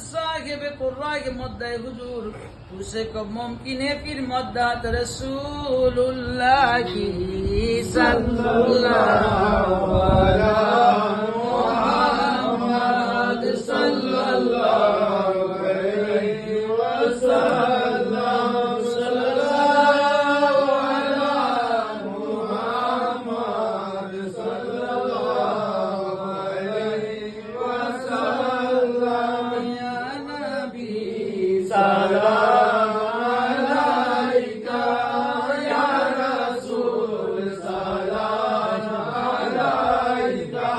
साहिब कुर्रा के मद्दा हुजूर उसे कब मुमकिन है फिर मद्दात रसूलुल्लाह की सल्लल्लाहु अलैहि मुहम्मद सल्लल्लाहु अलैहि वसल्लम सल्लल्लाहु अलैहि मुहम्मद सल्लल्लाहु अलैहि वसल्लम या नबी सलाम अलैका या रसूल सलाम अलैका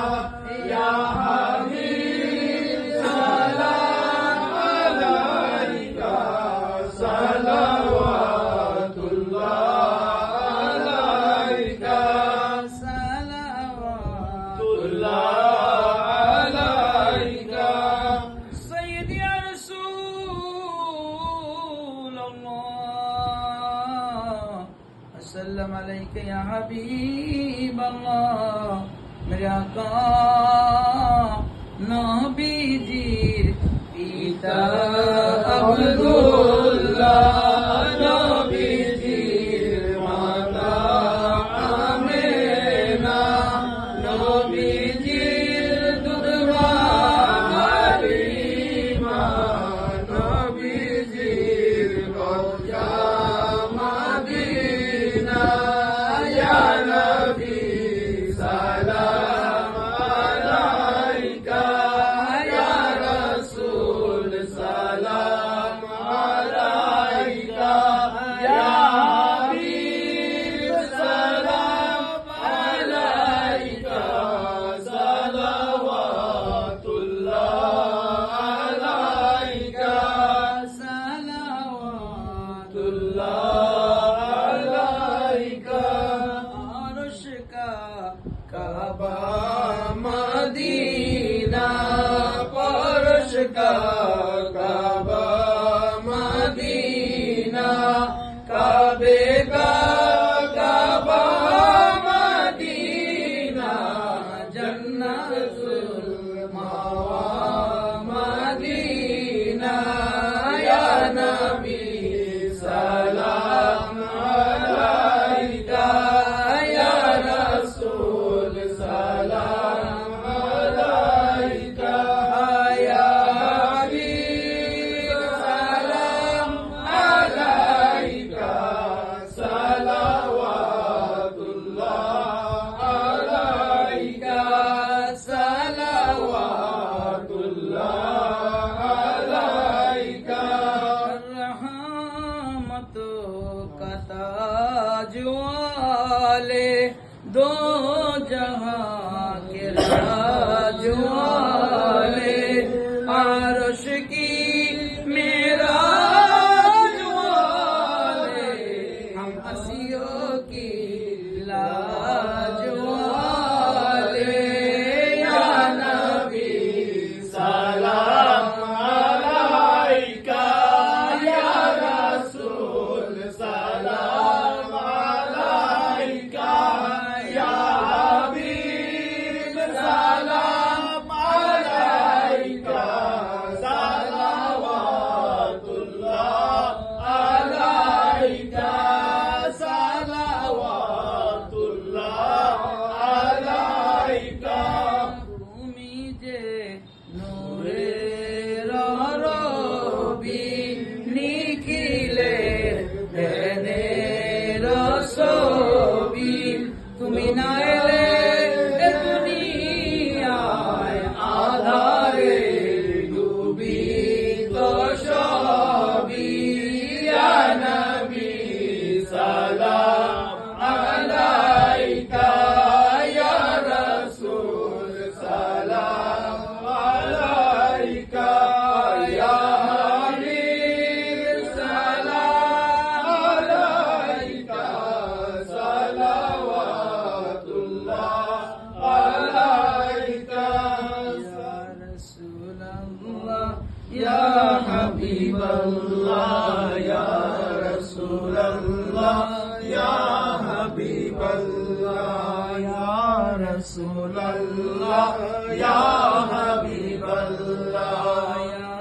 या हबीब सलाम अलैका सलवातुल्लाह अलैका सलवातुल्लाह अलैका सय्यदी या रसूल अल्लाह अस्सलाम अलैका या हबीब अल्लाह मेरे आका नबीजीर पिता अब्दुल्लाह नबीजीर माता आमेना नबीजीर दुधवा हलीमा नबीजीर रोजा मदीना या नबी सलाम अलैका या रसूल सलाम अलैका या हबीब सलाम अलैका सलवातुल्लाह अलैका सलवातुल्लाह अलैका अर्श का काबा मदीना परश का काबा मदीना काबे का काबा मदीना जन्नतुल मावा मदीना या नबी सलाम अलैका या रसूल सलाम अलैका या हबीब सलाम अलैका सलवातुल्लाह अलैका सलवातुल्लाह अलैका रहमतों का ताज वाले दो जहां के राज वाले अर्श की मेराज वाले हम हंसियों की लाज वाले या नबी सलाम अलैका या रसूल सलाम अलैका या हबीब सलाम अलैका सलवातुल्लाह अलैका सलवातुल्लाह अलैका তুমি যে নূরের রবি নিখিলে দেনের ছবি তুমি না এলে এ দুনিয়ায় আধারে ডুবি তো সবই ইয়া নবী সালাম আলাইকা ইয়া রাসূল সালাম আলাইকা ইয়া হাবিব সালাম আলাইকা সালাওয়াতুল্লাহ আলাইকা ইয়া রাসূলুল্লাহ ইয়া হাবিবাল্লাহ ইয়া রাসূলুল্লাহ ইয়া হাবিবাল্লাহ ইয়া রাসূলুল্লাহ ইয়া হাবিবাল্লাহ ইয়া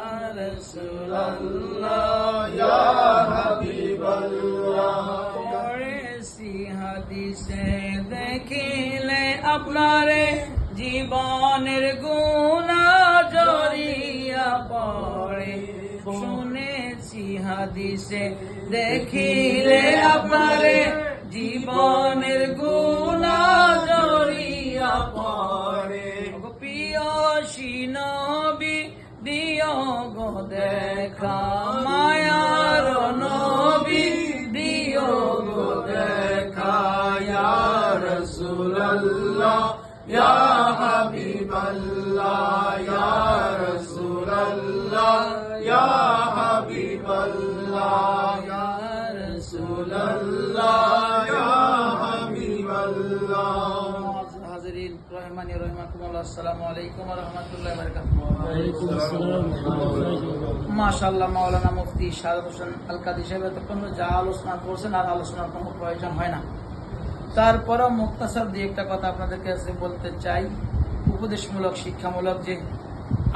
আল্লাহ ইয়া হাবিবাল্লাহ পড়েছি হাদিসে দেখিলে আপনারে জীবনের গুনাহ জড়িয়া পড়ে শুনেছি হাদিসে দেখিলে আপনারে জীবনের গুনাহ জড়িয়া পড়ে প্রিয়সী নবী দিও গো দেখা মায়ার নবী দিও গো দেখা ইয়া রাসূলুল্লাহ ইয়া হাবিবাল্লাহ ইয়া রাসূলুল্লাহ ইয়া হাবিবাল্লাহ ইয়া রাসূলুল্লাহ ইয়া হাবিবাল্লাহ হাজিরিন রহমানি রহমাকুমুল্লাহ আসসালামু আলাইকুম ওয়া রাহমাতুল্লাহি ওয়া বারাকাতুহু মাশাআল্লাহ মাওলানা মুফতি শাহাদাত হোসেন আল কাদি সাহেব এতক্ষণ যা আলোচনা করছেন আর আলোচনার কোনো প্রয়োজন হয় না তারপরও মুক্তাসার দিয়ে একটা কথা আপনাদের কাছে বলতে চাই উপদেশমূলক শিক্ষামূলক যে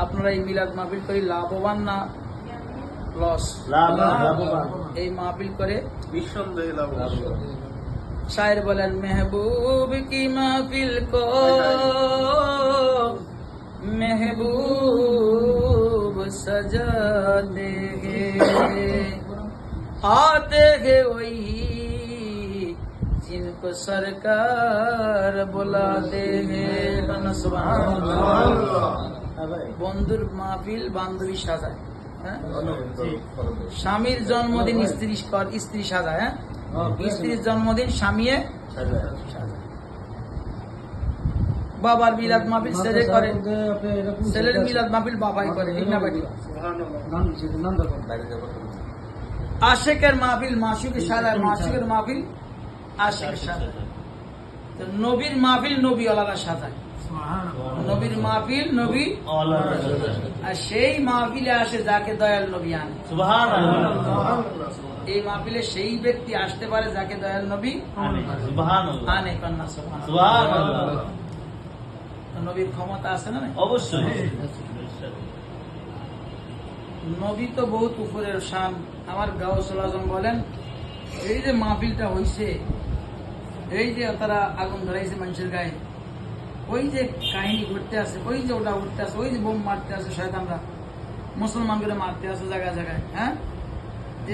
আপনারা এই মিলাদ মাহফিল করে লাভবান না লস এই মাহফিল করে নিঃসন্দেহে লাভবান शायर बोलन महबूब की महफिल को महबूब सजाते हैं आते हैं वही जिनको सरकार बुलाते हैं বন্ধুর মাহফিল বান্ধবী সাজায় হ্যাঁ স্বামীর জন্মদিন স্ত্রী সাজায় হ্যাঁ স্ত্রীর জন্মদিন স্বামীয়ে বাবার মিলাদ মাহফিল ছেলে করে ছেলের মিলাদ মাহফিল বাবাই করে ঠিক না বাকি আশেকের মাহফিল মাসুকে সাজায় মাসুকের মাহফিল আশেকের সাজায় তো নবীর মাহফিল নবী আলাদা সাজায় নবীর মাহফিল নবী আর সেই মাহফিলে আসে যাকে দয়াল নবী আনে এই মাহফিলে সেই ব্যক্তি আসতে পারে যাকে দয়াল নবী আনে কন্যা নবীর ক্ষমতা আছে না অবশ্যই নবী তো বহুত উপরের শান আমার গাউসুল আজম বলেন এই যে মাহফিলটা হইছে এই যে তারা আগুন ধরাইছে মানুষের গায়ে ওই যে কাহিনী ঘটতে আছে ওই যে ওটা উঠতে আছে ওই যে বোম মারতে আছে শয়তানরা মুসলমানকে মারতে আছে জায়গায় জায়গায় হ্যাঁ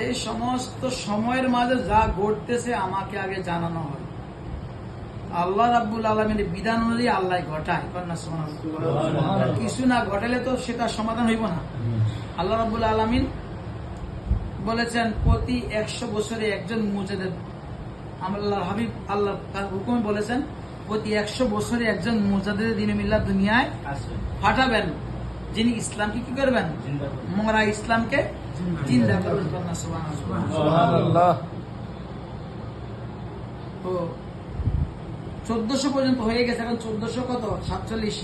এই সমস্ত সময়ের মাঝে যা ঘটতেছে আমাকে আগে জানানো হয় আল্লাহ রাব্বুল আলামিনের বিধান অনুযায়ী আল্লাহ ঘটায় কিছু না ঘটালে তো সেটা সমাধান হইব না আল্লাহ রাব্বুল আলামিন বলেছেন প্রতি 100 বছরে একজন মুজাদ্দিদ আল্লাহর হাবিব আল্লাহ তার হুকুমে বলেছেন প্রতি 100 বছরে একজন মুজাদ্দিদ দ্বীনে মিল্লাত দুনিয়ায় পাঠাবেন যিনি ইসলামকে কি করবেন মরা ইসলামকে জিন্দা করবেন সুবহানাল্লাহ তো 1400 পর্যন্ত হয়ে গেছে এখন 1400 কত 47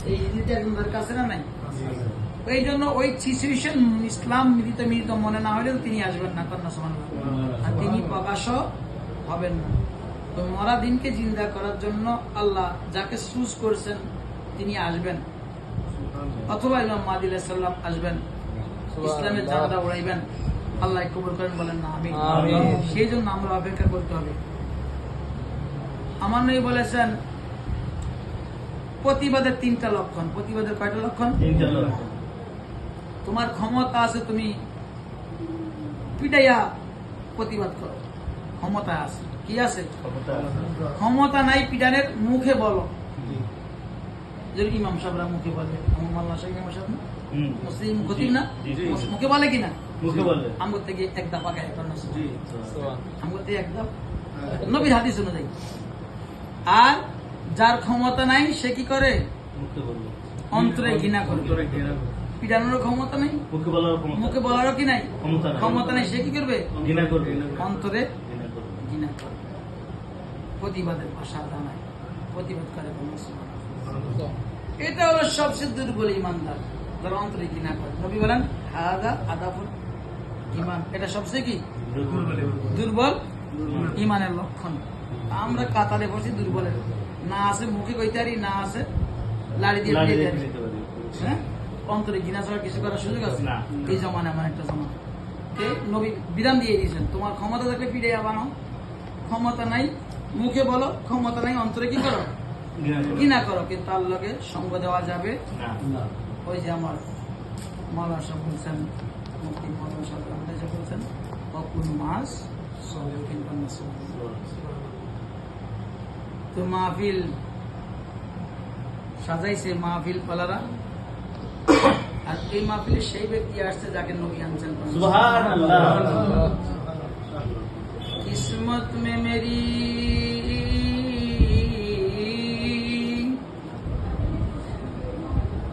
এই ইদিতে একজনের কাছে না নাই এই জন্য ওই সিচুয়েশন ইসলাম মিলিত মনে না হলেও তিনি আসবেন না কন্যা সুবহানাল্লাহ আর তিনি প্রকাশ হবেন না তো মরা দিনকে জিন্দা করার জন্য আল্লাহ যাকে চুজ করেছেন তিনি আসবেন অথবা ইমাম মাহদী আলাইহিস সালাম আসবেন ইসলামের ঝান্ডা উড়াইবেন আল্লাহ কবুল করেন বলেন না আমিন সেই জন্য আমরা অপেক্ষা করতে হবে আমার নবী বলেছেন প্রতিবাদের 3টা লক্ষণ প্রতিবাদের কয়টা লক্ষণ 3টা লক্ষণ তোমার ক্ষমতা আছে তুমি পিটাইয়া প্রতিবাদ করো ক্ষমতা আছে কি আছে ক্ষমতা নাই পিটানের মুখে বলো যেরকম ইমাম সাহেবরা মুখে বলে আমার মাল্লা সাহেব ইমাম সাহেব মুসলিম খতিব না মুখে বলে কিনা মুখে বলে আমগর থেকে এক দাপ আগে আমগর থেকে এক দাপ নবীর হাদিস অনুযায়ী আর যার ক্ষমতা নাই সে কি করে অন্তরে ঘৃণা করে পিটানোর ক্ষমতা নাই মুখে বলারও কি নাই ক্ষমতা নাই সে কি করবে অন্তরে ঘৃণা করবে প্রতিবাদের ভাষা জানায় প্রতিবাদ করে এটা হলো সবচেয়ে দুর্বল ইমানদার যারা অন্তরে ঘৃণা করে নবী বলেন হাদা আদাফুল ইমান এটা সবচেয়ে কি দুর্বল ইমানের লক্ষণ আমরা কাতারে বসি দুর্বলের না আছে মুখে কইতারি না আছে লাড়ি দিয়ে হ্যাঁ অন্তরে ঘৃণা ছাড়া কিছু করার সুযোগ আছে? না। এই জমানা এমন একটা জমানা। নবী বিধান দিয়ে দিয়েছেন, তোমার ক্ষমতা থাকলে পিড়ে বানাও, ক্ষমতা নাই মুখে বলো, ক্ষমতা নাই অন্তরে কি করো, ঘৃণা করো, কিন্তু আল্লাহকে সঙ্গ দেওয়া যাবে না। ওই যে আমার মাওলানা সাহেব বলছেন, মুফতি মাওলানা সাহেব বলছেন, অকুন মাস সলিহিন বান্দাস। তো মাহফিল সাজাইছে মাহফিল পালারা, আর এই মাহফিলে সেই ব্যক্তি আসছে যাকে নবী আনছেন। সুবহানাল্লাহ। किस्मत में मेरी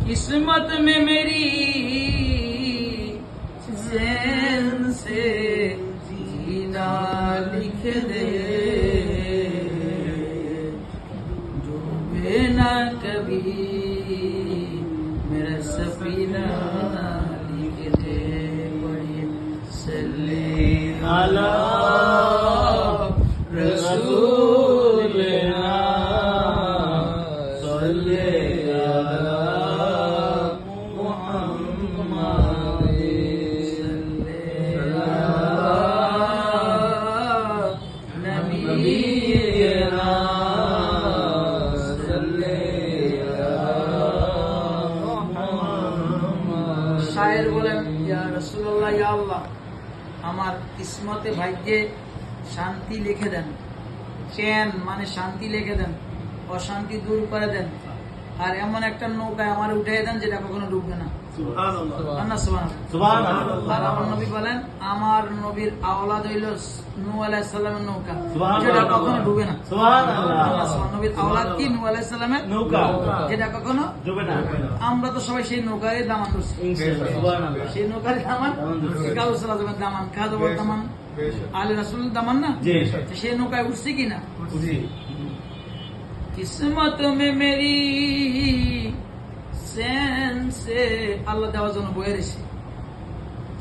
किस्मत में मेरी चैन से जीना लिख दे, डूबे ना कभी मेरा सफीना लिख दे, पढ़िए सल्ले अला रसूलिना सल्ले अला मुहम्मद सल्ले अला नबीना सल्ले अला मुहम्मद। शायर बोलेन, ইয়া রাসূলুল্লাহ, ইয়া আল্লাহ, আমার কিসমতে ভাগ্যে শান্তি লিখে দেন, চেন মানে শান্তি লিখে দেন, অশান্তি দূর করে দেন, আর এমন একটা নৌকায় আমার উঠিয়ে দেন যেটা কখনো ডুববে না। সুবহানাল্লাহ। আল্লাহ সুবহানাল্লাহ। সুবহানাল্লাহ। আর আমার নবী বলেন, আমার নবীর আওলাদ হইল নূহ আলাইহিস সালামের নৌকা, সুবহানাল্লাহ। যেটা কখনো ডুবে না। সুবহানাল্লাহ। আল্লাহ সুবহানাল্লাহ। নবীর আওলাদ কি? নূহ আলাইহিস সালামের নৌকা। যেটা কখনো, ডুবে না। আমরা তো সবাই সেই নৌকায় দামান ধরছি, ইনশাআল্লাহ। সুবহানাল্লাহ। সেই নৌকার দামান, দামান ধরছি। কাউসার আজমের দামান, খাদবর দামান, আলী রাসূল দামান না, জি। তো সেই নৌকায় উঠছি কিনা? জি। কিসমত মে মেরি সেন সে আল্লাহ দেওয়ার জন্য বয়ে রয়েছে,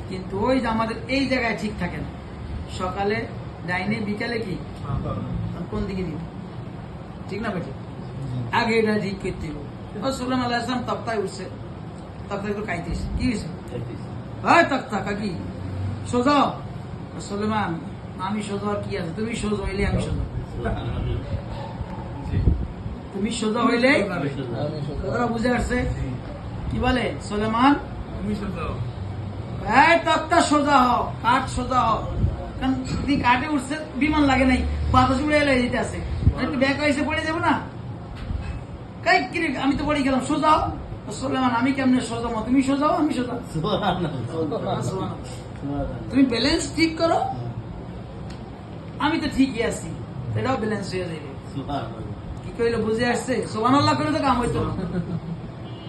কিন্তু ওই যে আমাদের এই জায়গায় ঠিক থাকে না, সকালে ডাইনে, বিকালে কি কোন দিকে দিবে, ঠিক না বেটি? আগে এটা ঠিক করতে হবে। সুলাইমান আলাইহিস সালাম তক্তায় উঠছে, তক্তা একটু কাইতেছে, কি হয়েছে? হয় তক্তা কাকি সোজা, সুলাইমান আমি সোজা, কি আছে, তুমি সোজা হইলে আমি সোজা, তুমি সোজা হইলে, কথাটা বুঝে আসছে? কি বলে সুলাইমান, এই তক্তা সোজা হও, কাঠ সোজা হও, কারণ তুমি কাঠে উঠছে, বিমান লাগে নাই, বাতাস উড়ে এলে যেতে আছে, একটু ব্যাক হয়েছে পড়ে যাবো না, কাই কিরে আমি তো পড়ে গেলাম, সোজা হও। সুলাইমান আমি কেমনে সোজা হও, তুমি সোজা হও আমি সোজা, তুমি ব্যালেন্স ঠিক করো, আমি তো ঠিকই আছি, এটাও ব্যালেন্স হয়ে যাবে। কি কইলো বুঝে আসছে? সুবহানাল্লাহ করে তো কাম হইতো না।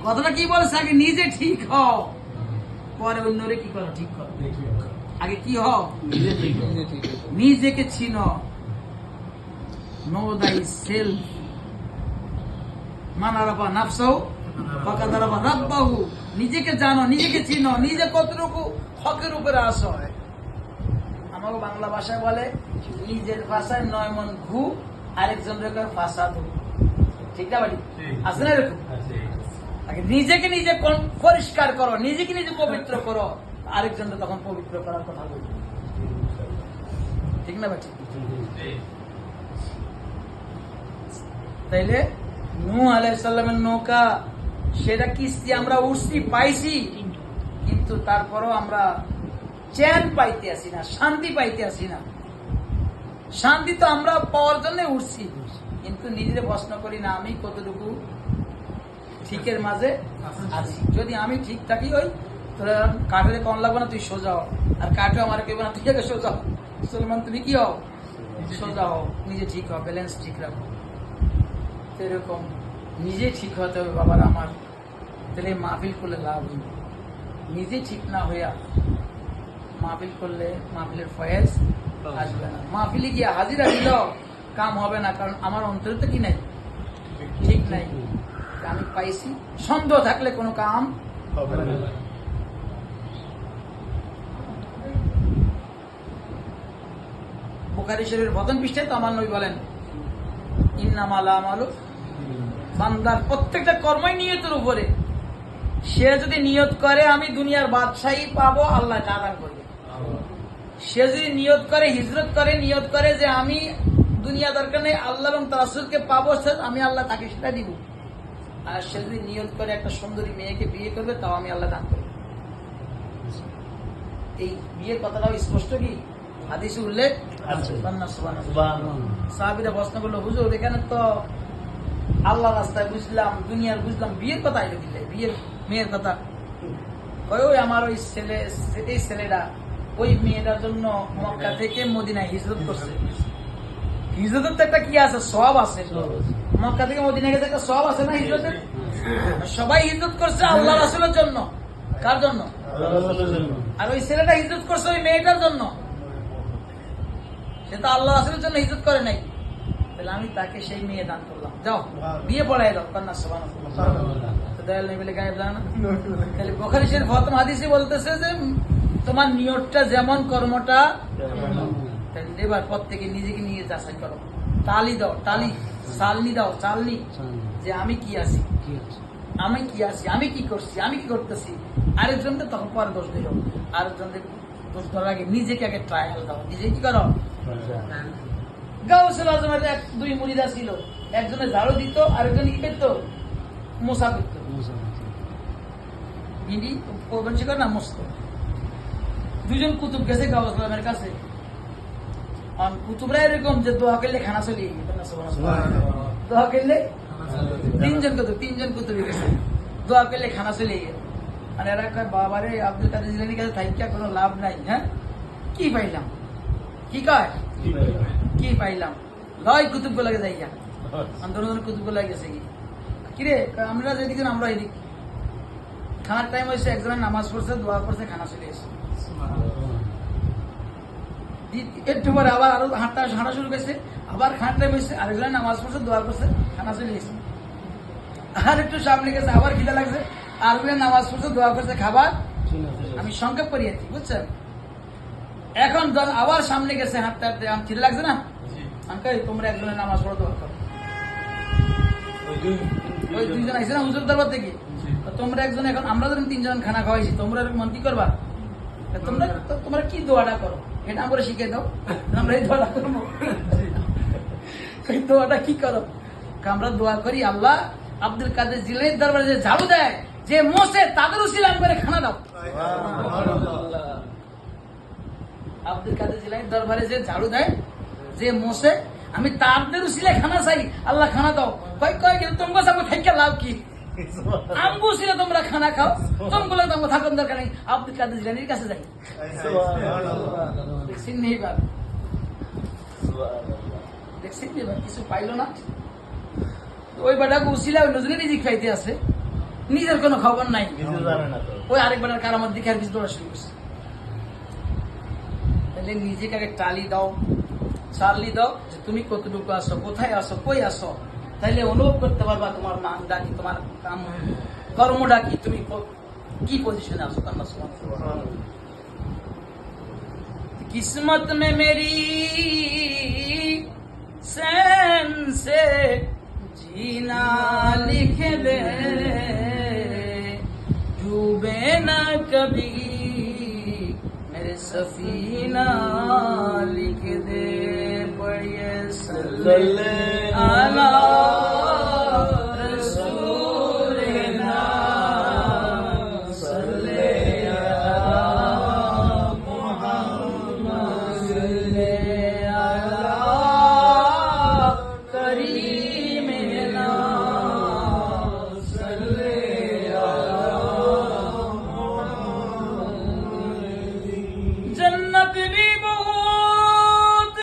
কথাটা কি বলেছে? আগে নিজে ঠিক হও, পরে অন্যরে কি করো, ঠিক করো। আগে কি হও, নিজেকে চিনো, নো দাই সেলফ, মান আরাফা নাফসাহু ফাকাদ আরাফা রাব্বাহু, নিজেকে জানো, নিজেকে চিনো, নিজে কতটুকু হকের উপরে আসো। আমাকে বাংলা ভাষায় বলে, নিজের ভাষায় 9 মন ঘু, আরেকজন রেখে ভাষা দু, ঠিক না বাড়ি আছে না এরকম? আগে নিজেকে নিজে পরিষ্কার করো, নিজেকে নিজে পবিত্র করো, আরেকজনকে তখন পবিত্র করার কথা বলবো, ঠিক না বাড়ি? তাইলে নূহ আলাইহিস সালামের নৌকা, সেটা কিস্তি আমরা উঠছি, পাইছি, কিন্তু তারপরও আমরা চেন পাইতে আসি না, শান্তি পাইতে আসি না। শান্তি তো আমরা পাওয়ার জন্য উঠছি, কিন্তু নিজেদের প্রশ্ন করি না আমি কতটুকু ঠিকের মাঝে আছি। যদি আমি ঠিক থাকি, ওই তোরা কাঠে কম লাগবে না, তুই সোজা হও, আর কাঠে আমার কেউ না, তুই আগে সোজা হও। সুলাইমান তুমি কি হও, সোজা হও, নিজে ঠিক হও, ব্যালেন্স ঠিক রাখো। এরকম নিজে ঠিক হতে হবে বাবার আমার, তাহলে মাহফিল করলে লাভ হইবে। নিজে ঠিক না হইয়া মাহফিল করলে মাহফিলের ফয়েজ আসবে না। মাহফিলে গিয়ে হাজিরা দিল কাম হবে না, কারণ আমার অন্তরে তো কি নাই, ঠিক নাই, আমি পাইছি। সন্দেহ থাকলে কোনো কাম হবে না। বুখারী শরীফের প্রথম পৃষ্ঠায় তো আমার নবী বলেন, ইন্নামাল আমালু, বান্দার প্রত্যেকটা কর্মই নিয়তের উপরে। সে যদি নিয়ত করে আমি দুনিয়ার বাদশাহী পাবো, আল্লাহ তা দান করবে। সে যদি নিয়ত করে, হিজরত করে, নিয়ত করে যে আমি দুনিয়া দরকার নেই, আল্লাহ এবং তার রাসূলকে পাবো, আমি আল্লাহ তাকে সেটা দিব। আর সে যদি নিয়ত করে একটা সুন্দরী মেয়েকে বিয়ে করবে, তাও আমি আল্লাহ দান করবো। এই বিয়ের কথাটাও স্পষ্ট কি হাদিসে উল্লেখ আছে। সুবহানাল্লাহ। সাহাবীরা প্রশ্ন করলো, হুজুর এখানে তো আল্লাহ রাস্তায় বুঝলাম, দুনিয়ার বুঝলাম, বিয়ের কথা এলো দিলে, বিয়ের মেয়ের কথা। ওই আমার ওই ছেলেটা ওই মেয়েটার জন্য মক্কা থেকে মদিনায় হিজরত করছে। হিজরতের তো একটা কি আছে, সওয়াব আছে। মক্কা থেকে মদিনায় গেছে একটা সওয়াব আছে না হিজরতের? সবাই হিজরত করছে আল্লাহ রাসূলের জন্য। কার জন্য? আর ওই ছেলেটা হিজরত করছে ওই মেয়েটার জন্য। সে তো আল্লাহ রাসূলের জন্য হিজরত করে নাই। তাহলে আমি তাকে সেই মেয়ে দান করলাম, যাও বিয়ে পড়াই দাও। কন্যা সুবহানাল্লাহ। দয়াল নবী বলে গায়েব জানা না? তাহলে বুখারী শরীফ প্রথম হাদিসে বলতেছে যে তোমার নিয়তটা যেমন কর্মটা। তাহলে এবার প্রত্যেকে নিজেকে নিয়ে যাচাই করো, তালি দাও, তালি চালনি দাও, চালনি যে আমি কি আছি, আমি কি আছি, আমি কি করছি, আমি কি করতেছি। আরেকজনকে তখন পরে দোষ দিল, আরেকজনকে দোষ দেওয়ার আগে নিজেকে আগে ট্রায়াল দাও, নিজে কি করো। গাউসুল আজমের দুই মুরিদা ছিল, একজনে ঝাড়ু দিত, আরেকজন কি করত, মোছা করত। ইনি বংশী করে না মস্ত। দুজন কুতুব গেছে গাউসুল আজমের কাছে। কুতুবরা এরকম যে দোয়া করলে খানা চলে গেছে, দোয়া করলে তিনজন কুতুবই গেছে, দোয়া করলে খানা চলে গেছে। আর এরা কয় বাবারে আব্দুল কাদের জিলানীর কাছে থাইকা কোনো লাভ নাই। হ্যাঁ, কি পাইলাম, কি কয় কি পাইলাম, লয় কুতুব গুলাকে যাইয়া আন্দোলন কুতুব গুলা গেছে কি কিরে, আমরা যেদিকে আমরা এদিক। খানার টাইম হয়েছে, একজনের নামাজ পড়ছে, দোয়া করছে, খানা চলে এসে। একটু পরে আবার আরো হাঁটা শুরু করছে, আবার খানার টাইম হয়েছে, আরেকজনের নামাজ পড়ছে, দোয়া করছে, খানা চলে এসে। আর একটু সামনে গেছে, আবার খিদা লাগছে, আরেকজনের নামাজ পড়ছে, দোয়া করছে, খাবার। আমি সংক্ষেপ করিয়েছি, বুঝছেন? এখন আবার সামনে গেছে, হাঁটতে হাঁটতে আমার খিদে লাগছে না, আমি কই তোমরা একজনের নামাজ পড়ো, দোয়া করো। ওই দুইজন আইসে না হুজুর দরবার থেকে, তোমরা একজন, এখন আমরা যখন তিনজন খানা খাওয়াইছি, তোমরা মন কি করবা, তোমরা কি দোয়াটা করো এটা আমরা শিখে দাও, আমরা এই দোয়াটা করবো। এই দোয়াটা কি করো? আমরা দোয়া করি, আল্লাহ আব্দুল কাদের জিলানীর দরবারে যে ঝাড়ু দেয়, যে মোছে, তাদের উসিলা করে খানা দাও। আব্দুল কাদের জিলানীর দরবারে যে ঝাড়ু দেয়, যে মোছে, আমি তাদের উসিলায় খানা চাই, আল্লাহ খানা দাও। কয় কয় কিন্তু তোমরা সব থাইকা লাভ কি, আমগো ছিল তোমরা খানা খাও, তোমগুলো তো থাকুন দরকার নেই, আব্দুল কাদের জিলানীর কাছে যাই। দেখছেন এইবার, দেখছেন এবার কিছু পাইলো না, ওই বেটাকে উসিলা ওই নজরে নিজে খাইতে আছে, নিজের কোনো খবর নাই। ওই আরেক বেটার কারামত দিকে আর কিছু দৌড়া শুরু করছে। তাহলে নিজেকে আগে টালি দাও, চালি দাও যে তুমি কতটুকু আসো, কোথায় আসো, কই আসো। তাইলে অনুভব করতে পারবা তোমার মানটা কি, তোমার কাম কর্মটা কি, তুমি কি পজিশনে আসো। কিসমত মে মেরি সেন সে जीना लिख दे, डूबे ना कभी मेरे सफीना लिख दे, पढ़िए सल्ले अला